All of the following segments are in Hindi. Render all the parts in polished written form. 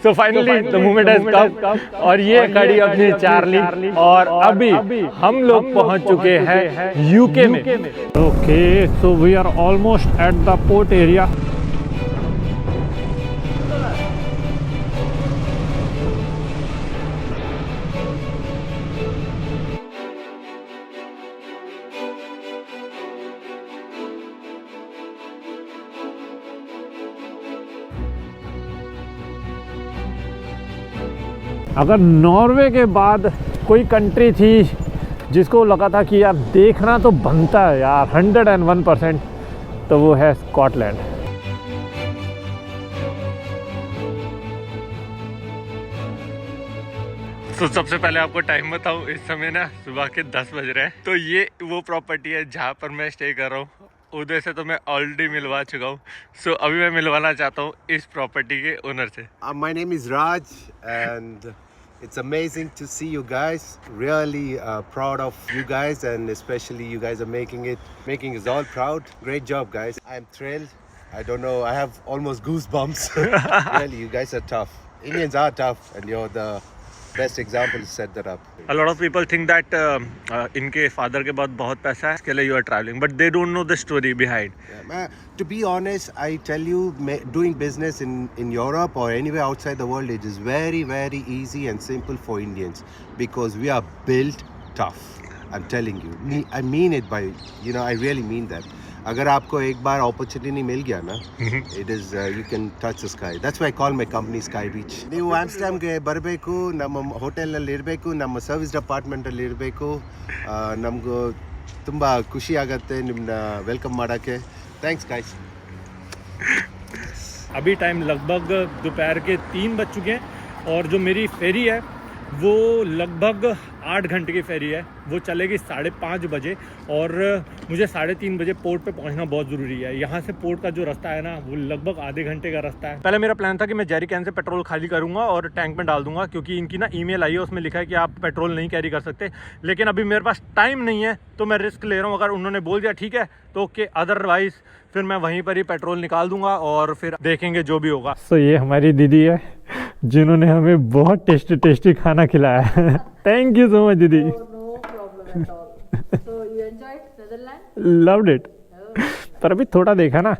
So finally the moment has come और ये खड़ी अपनी चार्ली और अभी हम लोग पहुंच चुके हैं यूके में। Okay, so we are almost at the port area. अगर नॉर्वे के बाद कोई कंट्री थी जिसको लगा था कि यार देखना तो बनता है यार 101%, तो वो है स्कॉटलैंड। तो सबसे पहले आपको टाइम बताऊं, इस समय ना सुबह के 10 बज रहे हैं। तो ये वो प्रॉपर्टी है जहाँ पर मैं स्टे कर रहा हूँ। उधर से तो मैं ऑलरेडी मिलवा चुका हूँ। सो अभी मैं मिलवाना चाहता हूँ इस प्रॉपर्टी के ओनर से। My name is Raj and it's amazing to see you guys. Really proud of you guys, and especially you guys are making us all proud. Great job, guys. I'm thrilled. I don't know, I have almost goosebumps. Really, you guys are tough. Indians are tough and you're the best example to set that up. A lot of people think that इनके फादर के बाद बहुत पैसा है, इसके लिए you are traveling, but they don't know the story behind. Yeah, to be honest, I tell you, doing business in Europe or anywhere outside the world, it is very, very easy and simple for Indians because we are built tough. I'm telling you, I mean it by, I really mean that. अगर आपको एक बार अपॉर्चुनिटी मिल गया ना, it is you can touch the sky. That's why I call my company Sky Beach. ನೀವು ಆಮ್ಸ್ಟರ್ಡಮ್ಗೆ ಬರಬೇಕು, ನಮ್ಮ ಹೋಟೆಲ್ನಲ್ಲಿ ಇರಬೇಕು, ನಮ್ಮ ಸರ್ವಿಸ್ ಡಿಪಾರ್ಟ್ಮೆಂಟಲ್ಲಿ ಇರಬೇಕು. ನಮಗೂ ತುಂಬ ಖುಷಿ ಆಗುತ್ತೆ ನಿಮ್ಮನ್ನ ವೆಲ್ಕಮ್ ಮಾಡೋಕ್ಕೆ. Thanks guys. अभी टाइम लगभग दोपहर के 3 बज चुके हैं और जो मेरी फेरी है वो लगभग 8 घंटे की फेरी है। वो चलेगी 5:30 बजे और मुझे 3:30 बजे पोर्ट पे पहुंचना बहुत ज़रूरी है। यहाँ से पोर्ट का जो रास्ता है ना, वो लगभग आधे घंटे का रास्ता है। पहले मेरा प्लान था कि मैं जेरी कैन से पेट्रोल खाली करूँगा और टैंक में डाल दूंगा, क्योंकि इनकी ना ईमेल आई है, उसमें लिखा है कि आप पेट्रोल नहीं कैरी कर सकते। लेकिन अभी मेरे पास टाइम नहीं है तो मैं रिस्क ले रहा हूँ। अगर उन्होंने बोल दिया ठीक है तो ओके, अदरवाइज़ फिर मैं वहीं पर ही पेट्रोल निकाल दूंगा और फिर देखेंगे जो भी होगा। तो ये हमारी दीदी है जिन्होंने हमें बहुत टेस्टी खाना खिलाया है। थैंक यू सो मच दीदी। Loved it. पर अभी थोड़ा देखा ना,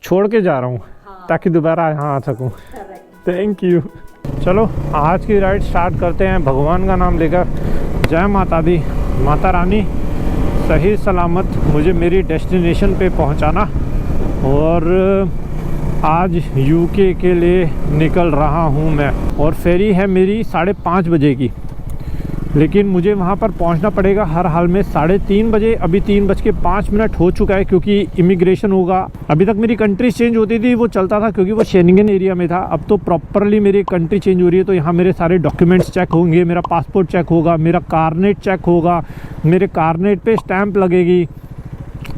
छोड़ के जा रहा हूँ ताकि दोबारा यहाँ आ सकूँ। Thank you. चलो आज की राइड स्टार्ट करते हैं भगवान का नाम लेकर। जय माता दी, माता रानी सही सलामत मुझे मेरी डेस्टिनेशन पे पहुंचाना। और आज यूके के लिए निकल रहा हूं मैं और फेरी है मेरी 5:30 बजे की, लेकिन मुझे वहां पर पहुंचना पड़ेगा हर हाल में 3:30 बजे। अभी 3:05 हो चुका है क्योंकि इमिग्रेशन होगा। अभी तक मेरी कंट्री चेंज होती थी, वो चलता था क्योंकि वो शेंगन एरिया में था। अब तो प्रॉपरली मेरी कंट्री चेंज हो रही है, तो यहाँ मेरे सारे डॉक्यूमेंट्स चेक होंगे, मेरा पासपोर्ट चेक होगा, मेरा कारनेट चेक होगा, मेरे कारनेट पे स्टैंप लगेगी,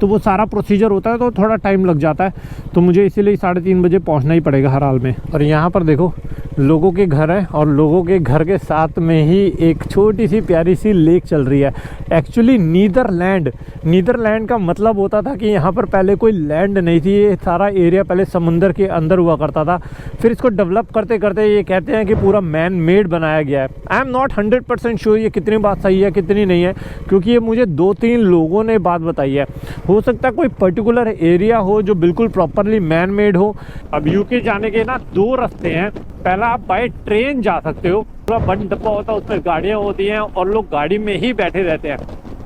तो वो सारा प्रोसीजर होता है, तो थोड़ा टाइम लग जाता है। तो मुझे इसीलिए 3:30 बजे पहुंचना ही पड़ेगा हर हाल में। और यहाँ पर देखो लोगों के घर हैं और लोगों के घर के साथ में ही एक छोटी सी प्यारी सी लेक चल रही है। एक्चुअली नीदरलैंड का मतलब होता था कि यहाँ पर पहले कोई लैंड नहीं थी, ये सारा एरिया पहले समुंदर के अंदर हुआ करता था। फिर इसको डेवलप करते करते ये कहते हैं कि पूरा मैन मेड बनाया गया है। आई एम नॉट 100% श्योर ये कितनी बात सही है कितनी नहीं है, क्योंकि ये मुझे 2-3 लोगों ने बात बताई है। हो सकता है कोई पर्टिकुलर एरिया हो जो बिल्कुल प्रॉपरली मैन मेड हो। अब यूके जाने के ना 2 रास्ते हैं। पहला आप बाय ट्रेन जा सकते हो, पूरा बंद डब्बा होता है, उसमें गाड़ियाँ होती हैं और लोग गाड़ी में ही बैठे रहते हैं।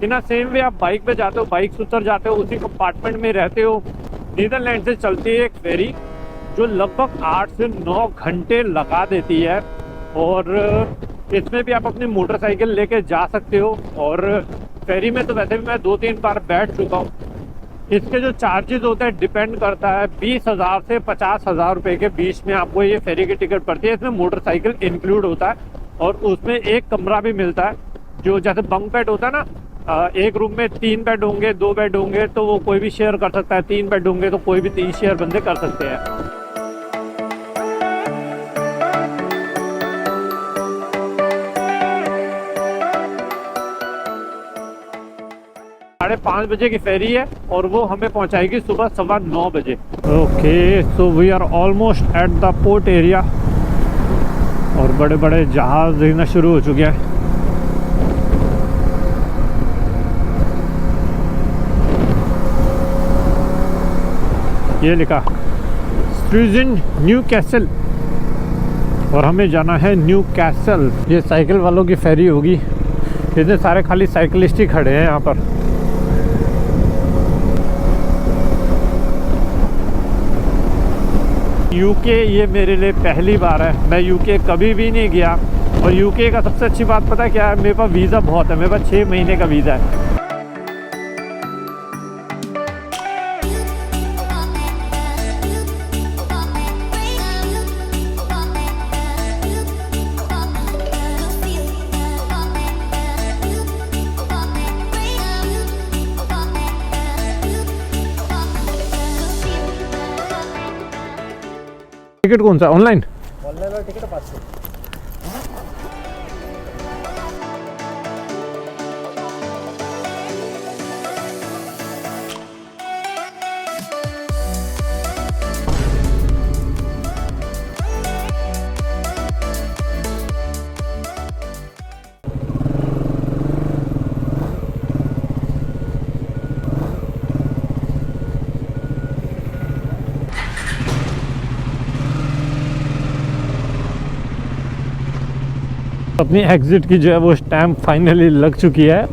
इन सेम वे आप बाइक पे जाते हो, बाइक से उतर जाते हो, उसी कंपार्टमेंट में रहते हो। नीदरलैंड से चलती है एक फेरी जो लगभग 8 से 9 घंटे लगा देती है और इसमें भी आप अपनी मोटरसाइकिल लेके जा सकते हो। और फेरी में तो वैसे भी मैं 2-3 बार बैठ चुका हूँ। इसके जो चार्जेस होते हैं डिपेंड करता है, 20,000 से 50,000 रुपये के बीच में आपको ये फेरी की टिकट पड़ती है। इसमें मोटरसाइकिल इंक्लूड होता है और उसमें एक कमरा भी मिलता है, जो जैसे बंक बेड होता है ना, एक रूम में 3 बेड होंगे, 2 बेड होंगे तो वो कोई भी शेयर कर सकता है। 3 बेड होंगे तो कोई भी 3 शेयर बंदे कर सकते हैं। 5:30 बजे की फेरी है और वो हमें पहुंचाएगी सुबह 9:15 बजे। Okay, so we are almost at the port area और बड़े बड़े जहाज दिखना शुरू हो चुके हैं। ये लिखा स्ट्रीजेंट न्यू कैसल और हमें जाना है न्यू कैसल। ये साइकिल वालों की फेरी होगी। इतने सारे खाली साइकिलिस्ट ही खड़े हैं यहाँ पर। यूके ये मेरे लिए पहली बार है। मैं यूके कभी भी नहीं गया और यूके का सबसे अच्छी बात पता है क्या है? मेरे पास वीज़ा बहुत है। मेरे पास 6 महीने का वीज़ा है। टिकट कौन सा? ऑनलाइन? ऑनलाइन वाला टिकट 500। अपनी एग्जिट की जो है वो स्टैम्प फाइनली लग चुकी है।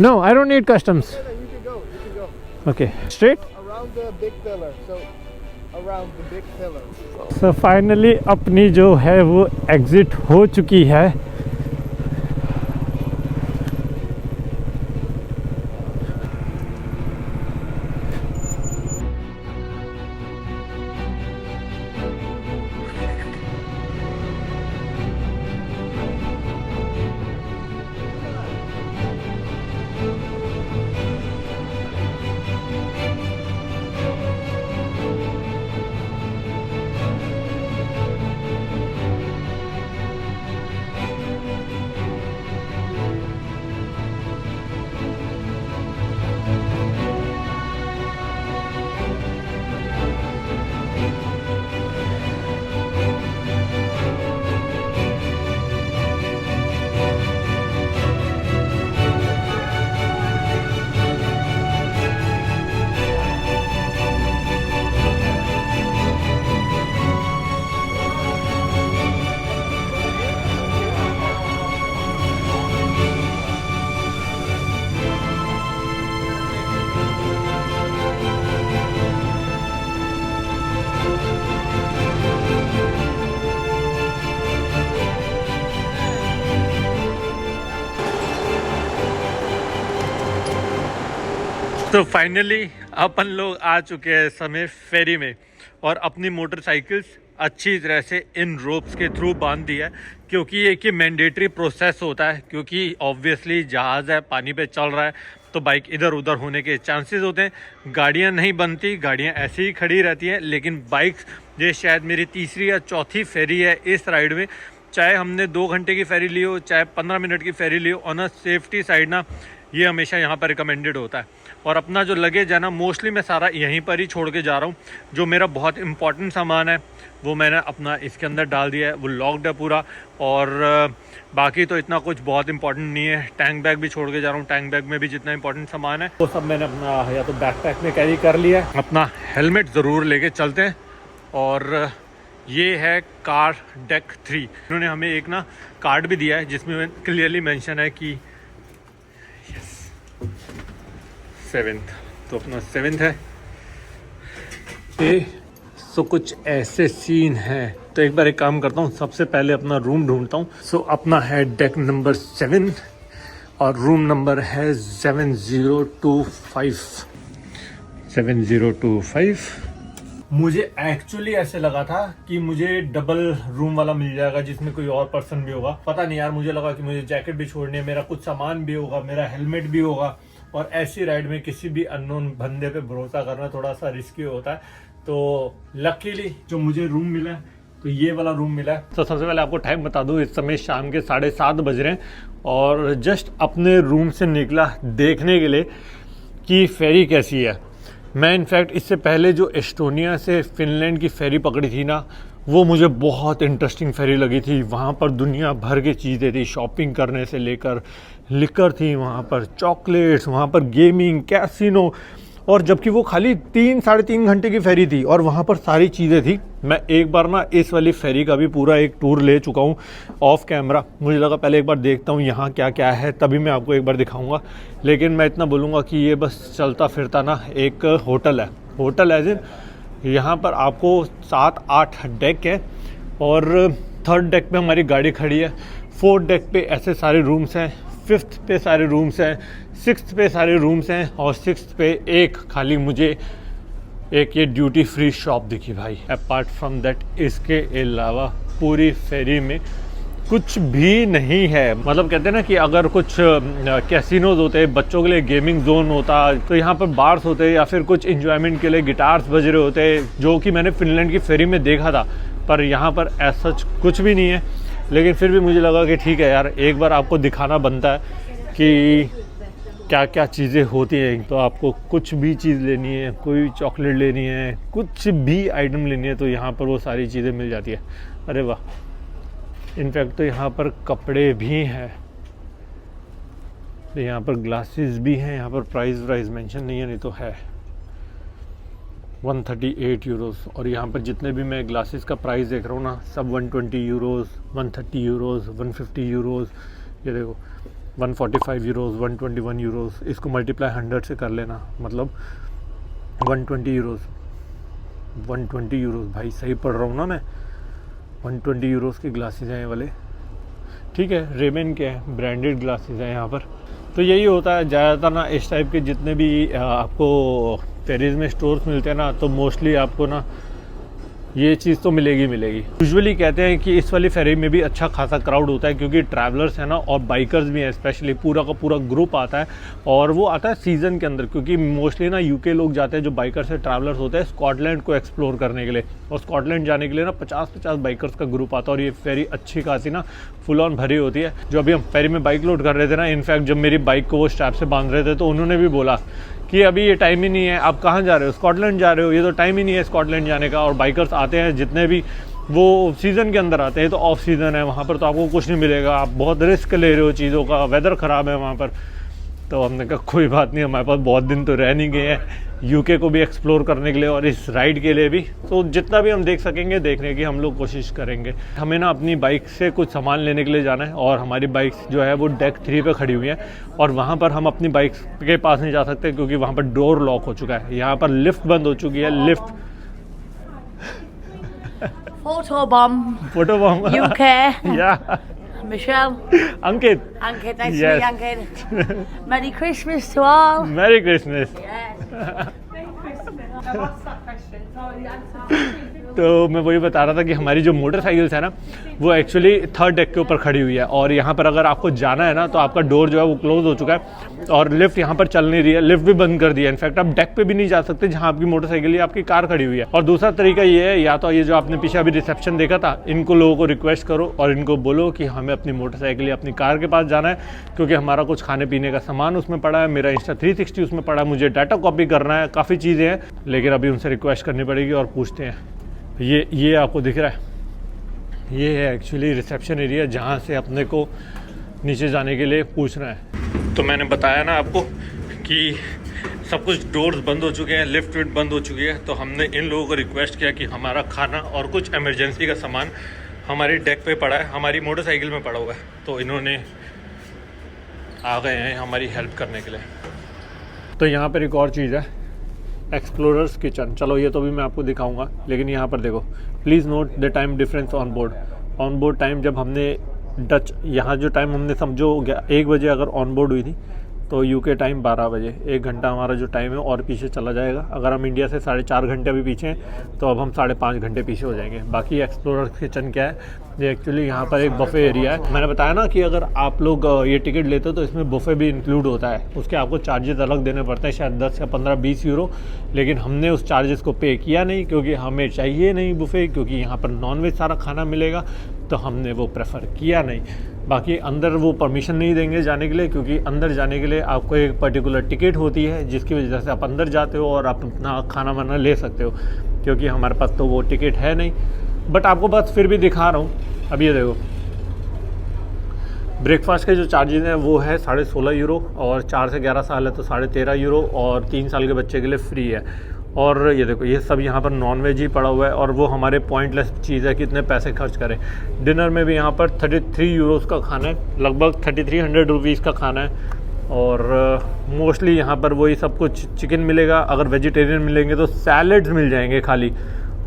No, I don't need customs. Okay, straight so finally अपनी जो है वो एग्जिट हो चुकी है। तो फाइनली अपन लोग आ चुके हैं समय फेरी में और अपनी मोटरसाइकिल्स अच्छी तरह से इन रोप्स के थ्रू बांध दिया है, क्योंकि एक ये मैंडेटरी प्रोसेस होता है, क्योंकि ऑब्वियसली जहाज़ है, पानी पे चल रहा है, तो बाइक इधर उधर होने के चांसेस होते हैं। गाड़ियां नहीं बनती, गाड़ियां ऐसे ही खड़ी रहती हैं, लेकिन बाइक्स, ये शायद मेरी तीसरी या चौथी फेरी है इस राइड में। चाहे हमने 2 घंटे की फेरी ली हो, चाहे 15 मिनट की फेरी ली हो, ऑन अ सेफ्टी साइड ना ये हमेशा यहाँ पर रिकमेंडेड होता है। और अपना जो लगेज है ना, मोस्टली मैं सारा यहीं पर ही छोड़ के जा रहा हूँ। जो मेरा बहुत इंपॉर्टेंट सामान है वो मैंने अपना इसके अंदर डाल दिया है, वो लॉक्ड है पूरा। और बाकी तो इतना कुछ बहुत इंपॉर्टेंट नहीं है। टैंक बैग भी छोड़ के जा रहा हूँ, टैंक बैग में भी जितना इंपॉर्टेंट सामान है वो सब मैंने अपना या तो बैकपैक में कैरी कर लिया है। अपना हेलमेट ज़रूर लेके चलते हैं। और ये है कार डेक 3। इन्होंने हमें एक ना कार्ड भी दिया है जिसमें क्लियरली मेंशन है कि 7th, तो अपना 7th है। सो कुछ ऐसे सीन है। तो एक बार एक काम करता हूँ, सबसे पहले अपना रूम ढूंढता हूँ। सो अपना है डेक नंबर 7 और रूम नंबर है 7025। 7025। मुझे एक्चुअली ऐसे लगा था कि मुझे डबल रूम वाला मिल जाएगा जिसमें कोई और पर्सन भी होगा। पता नहीं यार, मुझे लगा कि मुझे जैकेट भी छोड़नी है, मेरा कुछ सामान भी होगा, मेरा हेलमेट भी होगा। और ऐसी राइड में किसी भी अननोन बंदे पे भरोसा करना थोड़ा सा रिस्की होता है। तो लकीली जो मुझे रूम मिला है, तो ये वाला रूम मिला है। तो सबसे पहले आपको टाइम बता दूं, इस समय शाम के 7:30 बज रहे हैं और जस्ट अपने रूम से निकला देखने के लिए कि फेरी कैसी है। मैं इनफैक्ट इससे पहले जो एस्टोनिया से फ़िनलैंड की फेरी पकड़ी थी ना, वो मुझे बहुत इंटरेस्टिंग फेरी लगी थी। वहाँ पर दुनिया भर की चीज़ें थी, शॉपिंग करने से लेकर लिकर थी वहाँ पर, चॉकलेट्स, वहाँ पर गेमिंग, कैसीनो, और जबकि वो खाली 3-3.5 घंटे की फेरी थी और वहाँ पर सारी चीज़ें थी। मैं एक बार ना इस वाली फेरी का भी पूरा एक टूर ले चुका हूँ ऑफ कैमरा। मुझे लगा पहले एक बार देखता हूँ यहाँ क्या क्या है, तभी मैं आपको एक बार दिखाऊंगा। लेकिन मैं इतना बोलूँगा कि ये बस चलता फिरता ना एक होटल है। होटल एज इन यहाँ पर आपको 7-8 डेक है और 3rd डेक पे हमारी गाड़ी खड़ी है, 4th डेक पे ऐसे सारे रूम्स हैं, 5th पे सारे रूम्स हैं, 6th पे सारे रूम्स हैं और 6th पे एक खाली मुझे एक ये ड्यूटी फ्री शॉप दिखी भाई। अपार्ट फ्रॉम दैट इसके अलावा पूरी फेरी में कुछ भी नहीं है। मतलब कहते हैं ना कि अगर कुछ कैसीनोज होते, बच्चों के लिए गेमिंग जोन होता, तो यहाँ पर बार्स होते या फिर कुछ इंजॉयमेंट के लिए गिटार्स बज रहे होते, जो कि मैंने फिनलैंड की फेरी में देखा था। पर यहाँ पर ऐसा कुछ भी नहीं है। लेकिन फिर भी मुझे लगा कि ठीक है यार, एक बार आपको दिखाना बनता है कि क्या क्या चीज़ें होती हैं। तो आपको कुछ भी चीज़ लेनी है, कोई चॉकलेट लेनी है, कुछ भी आइटम लेनी है, तो यहाँ पर वो सारी चीज़ें मिल जाती है। अरे वाह, इनफैक्ट तो यहाँ पर कपड़े भी हैं, तो यहाँ पर ग्लासेस भी हैं। यहाँ पर प्राइस मेंशन नहीं है, नहीं तो है 138 यूरोस। और यहाँ पर जितने भी मैं ग्लासेस का प्राइस देख रहा हूँ ना, सब 120 यूरोस, 130 यूरोस, 150 यूरोस, ये देखो 145 यूरोस, 121 यूरोस। इसको मल्टीप्लाई 100 से कर लेना, मतलब 120 यूरोस। 120 यूरोस भाई, सही पढ़ रहा हूँ ना मैं? 120 यूरोस के ग्लासेस हैं ये वाले। ठीक है, रेबन के हैं, ब्रांडेड ग्लासेस हैं यहाँ पर। तो यही होता है ज़्यादातर ना, इस टाइप के जितने भी आपको फेरीज में स्टोर्स मिलते हैं ना, तो मोस्टली आपको ना ये चीज़ तो मिलेगी। यूजुअली कहते हैं कि इस वाली फेरी में भी अच्छा खासा क्राउड होता है, क्योंकि ट्रैवलर्स है ना और बाइकर्स भी हैं, स्पेशली पूरा का पूरा ग्रुप आता है। और वो आता है सीज़न के अंदर, क्योंकि मोस्टली ना यूके लोग जाते हैं जो बाइकर्स से ट्रैवलर्स होते हैं स्कॉटलैंड को एक्सप्लोर करने के लिए। और स्कॉटलैंड जाने के लिए ना 50-50 बाइकर्स का ग्रुप आता है। और ये फेरी अच्छी खासी ना फुल ऑन भरी होती है। जो अभी हम फेरी में बाइक लोड कर रहे थे ना, इनफैक्ट जब मेरी बाइक को वो स्ट्रैप से बांध रहे थे, तो उन्होंने भी बोला कि अभी ये टाइम ही नहीं है, आप कहाँ जा रहे हो, स्कॉटलैंड जा रहे हो, ये तो टाइम ही नहीं है स्कॉटलैंड जाने का। और बाइकर्स आते हैं जितने भी, वो सीज़न के अंदर आते हैं, तो ऑफ सीज़न है वहाँ पर, तो आपको कुछ नहीं मिलेगा, आप बहुत रिस्क ले रहे हो चीज़ों का, वेदर ख़राब है वहाँ पर। तो हमने कहा कोई बात नहीं, हमारे पास बहुत दिन तो रह नहीं गए हैं यूके को भी एक्सप्लोर करने के लिए और इस राइड के लिए भी। तो जितना भी हम देख सकेंगे देखने की हम लोग कोशिश करेंगे। हमें ना अपनी बाइक से कुछ सामान लेने के लिए जाना है, और हमारी बाइक जो है वो डेक 3 पे खड़ी हुई है, और वहाँ पर हम अपनी बाइक के पास नहीं जा सकते क्योंकि वहाँ पर डोर लॉक हो चुका है। यहाँ पर लिफ्ट बंद हो चुकी है, lift. Photo bomb. UK. Yeah. Michelle. Ankit. Ankit, nice Yes. to meet you, Ankit. Merry Christmas to all. Merry Christmas. Yes. तो मैं वही बता रहा था कि हमारी जो मोटरसाइकिल्स है ना, वो एक्चुअली 3rd डेक के ऊपर खड़ी हुई है। और यहाँ पर अगर आपको जाना है ना, तो आपका डोर जो है वो क्लोज हो चुका है और लिफ्ट यहाँ पर चल नहीं रही है, लिफ्ट भी बंद कर दिया है। इनफैक्ट आप डेक पे भी नहीं जा सकते जहाँ आपकी मोटरसाइकिल या आपकी कार खड़ी हुई है। और दूसरा तरीका ये है, या तो ये जो आपने पीछे अभी रिसेप्शन देखा था, इनको लोगों को रिक्वेस्ट करो और इनको बोलो कि हमें अपनी मोटरसाइकिल या अपनी कार के पास जाना है, क्योंकि हमारा कुछ खाने पीने का सामान उसमें पड़ा है, मेरा इंस्टा 360 उसमें पड़ा है, मुझे डाटा कॉपी करना है, काफ़ी चीज़ें हैं। लेकिन अभी उनसे रिक्वेस्ट करनी पड़ेगी और पूछते हैं। ये आपको दिख रहा है, ये है एक्चुअली रिसेप्शन एरिया, जहाँ से अपने को नीचे जाने के लिए पूछना है। तो मैंने बताया ना आपको कि सब कुछ डोर्स बंद हो चुके हैं, लिफ्ट विफ्ट बंद हो चुकी है। तो हमने इन लोगों को रिक्वेस्ट किया कि हमारा खाना और कुछ इमरजेंसी का सामान हमारी डेक पे पड़ा है, हमारी मोटरसाइकिल में पड़ा हुआ है। तो इन्होंने आ गए हैं हमारी हेल्प करने के लिए। तो यहाँ पर एक और चीज़ है, एक्सप्लोरर्स किचन। चलो ये तो भी मैं आपको दिखाऊंगा, लेकिन यहाँ पर देखो, please note the time difference on board time. जब हमने डच, यहाँ जो टाइम हमने समझो 1 बजे अगर ऑन बोर्ड हुई थी, तो यूके टाइम 12 बजे, 1 घंटा हमारा जो टाइम है और पीछे चला जाएगा। अगर हम इंडिया से 4.5 घंटे अभी पीछे हैं, तो अब हम 5.5 घंटे पीछे हो जाएंगे। बाकी एक्सप्लोरर किचन क्या है, ये एक्चुअली यहाँ पर एक बफे एरिया है। मैंने बताया ना कि अगर आप लोग ये टिकट लेते हो तो इसमें बफे भी इंक्लूड होता है, उसके आपको चार्जेस अलग देने पड़ते हैं, शायद 10 या 15-20 यूरो। लेकिन हमने उस चार्जेस को पे किया नहीं, क्योंकि हमें चाहिए नहीं बुफे, क्योंकि यहाँ पर नॉनवेज सारा खाना मिलेगा। तो हमने वो प्रेफर किया नहीं। बाकी अंदर वो परमिशन नहीं देंगे जाने के लिए, क्योंकि अंदर जाने के लिए आपको एक पर्टिकुलर टिकट होती है जिसकी वजह से आप अंदर जाते हो और आप अपना खाना वाना ले सकते हो, क्योंकि हमारे पास तो वो टिकट है नहीं। बट आपको बस फिर भी दिखा रहा हूँ। अब ये देखो, ब्रेकफास्ट के जो चार्जेस हैं वो है 16.5 यूरो, और 4 से 11 साल है तो 13.5 यूरो, और 3 साल के बच्चे के लिए फ्री है। और ये देखो, ये सब यहाँ पर नॉन वेज ही पड़ा हुआ है, और वो हमारे पॉइंटलेस चीज़ है कि इतने पैसे खर्च करें। डिनर में भी यहाँ पर 33 यूरोज़ का खाना है, लगभग 3300 रुपीज़ का खाना है। और मोस्टली यहाँ पर वही सब कुछ चिकन मिलेगा, अगर वेजिटेरियन मिलेंगे तो सैलड्स मिल जाएंगे खाली,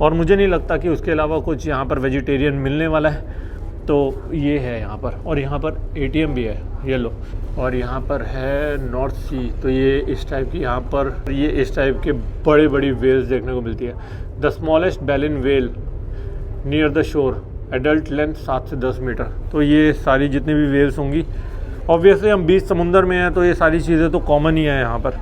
और मुझे नहीं लगता कि उसके अलावा कुछ यहाँ पर वेजिटेरियन मिलने वाला है। तो ये है यहाँ पर, और यहाँ पर ATM भी है, ये लो। और यहाँ पर है नॉर्थ सी, तो ये इस टाइप की यहाँ पर ये इस टाइप के बड़ी बड़ी वेल्स देखने को मिलती है। The smallest baleen well near the shore, adult length 7 से 10 मीटर। तो ये सारी जितनी भी वेल्स होंगी, ऑब्वियसली हम बीच समुंदर में हैं तो ये सारी चीज़ें तो कॉमन ही है यहाँ पर।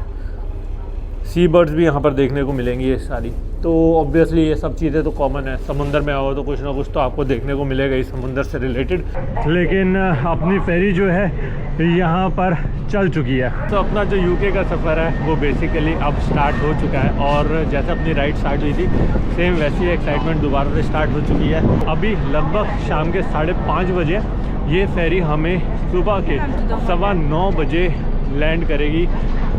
सी बर्ड्स भी यहाँ पर देखने को मिलेंगी ये सारी, तो ऑब्वियसली ये सब चीज़ें तो कॉमन है। समुंदर में आओ तो कुछ ना कुछ तो आपको देखने को मिलेगा इस समुंदर से रिलेटेड। लेकिन अपनी फेरी जो है यहाँ पर चल चुकी है, तो अपना जो UK का सफ़र है वो बेसिकली अब स्टार्ट हो चुका है। और जैसे अपनी राइड स्टार्ट हुई थी, सेम वैसी एक्साइटमेंट दोबारा से स्टार्ट हो चुकी है। अभी लगभग शाम के 5:30 बजे ये फेरी हमें सुबह के 9:15 बजे लैंड करेगी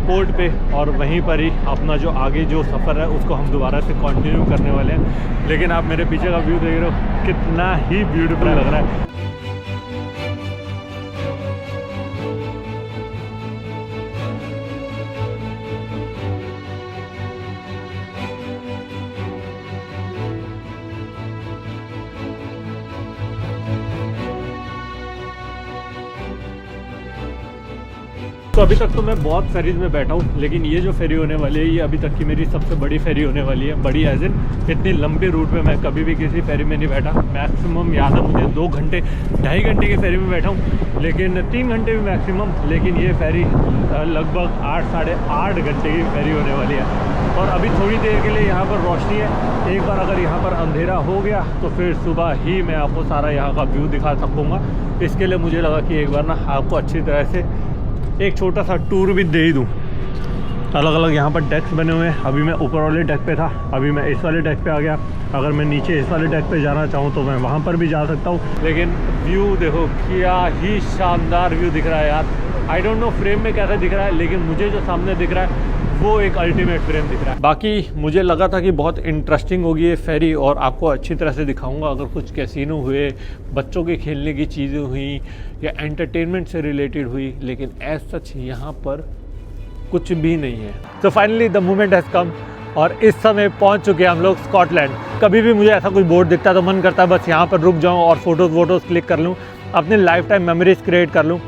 पोर्ट पे, और वहीं पर ही अपना जो आगे जो सफ़र है उसको हम दोबारा से कंटिन्यू करने वाले हैं। लेकिन आप मेरे पीछे का व्यू देख रहे हो, कितना ही ब्यूटीफुल लग रहा है। तो अभी तक तो मैं बहुत फेरीज में बैठा हूँ, लेकिन ये जो फेरी होने वाली है ये अभी तक की मेरी सबसे बड़ी फेरी होने वाली है। बड़ी एज इन इतनी लंबे रूट में मैं कभी भी किसी फेरी में नहीं बैठा। मैक्सिमम याद है मुझे 2 घंटे 2.5 घंटे की फेरी में बैठा हूँ, लेकिन 3 घंटे भी मैक्सिमम। लेकिन ये फेरी लगभग 8 साढ़े 8 घंटे की फेरी होने वाली है। और अभी थोड़ी देर के लिए यहाँ पर रोशनी है। एक बार अगर यहाँ पर अंधेरा हो गया तो फिर सुबह ही मैं आपको सारा यहाँ का व्यू दिखा सकूँगा। इसके लिए मुझे लगा कि एक बार ना आपको अच्छी तरह से एक छोटा सा टूर भी दे ही दूँ। अलग अलग यहाँ पर डेक्स बने हुए हैं। अभी मैं ऊपर वाले डेक पे था, अभी मैं इस वाले डेक पे आ गया। अगर मैं नीचे इस वाले डेक पे जाना चाहूँ तो मैं वहाँ पर भी जा सकता हूँ। लेकिन व्यू देखो, क्या ही शानदार व्यू दिख रहा है यार। आई डोंट नो फ्रेम में कैसा दिख रहा है, लेकिन मुझे जो सामने दिख रहा है वो एक अल्टीमेट फ्रेम दिख रहा है। बाकी मुझे लगा था कि बहुत इंटरेस्टिंग होगी ये फेरी, और आपको अच्छी तरह से दिखाऊंगा। अगर कुछ कैसीनो हुए, बच्चों के खेलने की चीज़ें हुई, या एंटरटेनमेंट से रिलेटेड हुई, लेकिन एज सच यहाँ पर कुछ भी नहीं है। तो finally the moment has come, और इस समय पहुँच चुके हैं हम लोग स्कॉटलैंड। कभी भी मुझे ऐसा कोई बोर्ड दिखता है तो मन करता है बस यहाँ पर रुक जाऊँ और फोटोज़ क्लिक कर लूँ, अपने लाइफ टाइम मेमोरीज क्रिएट कर लूँ।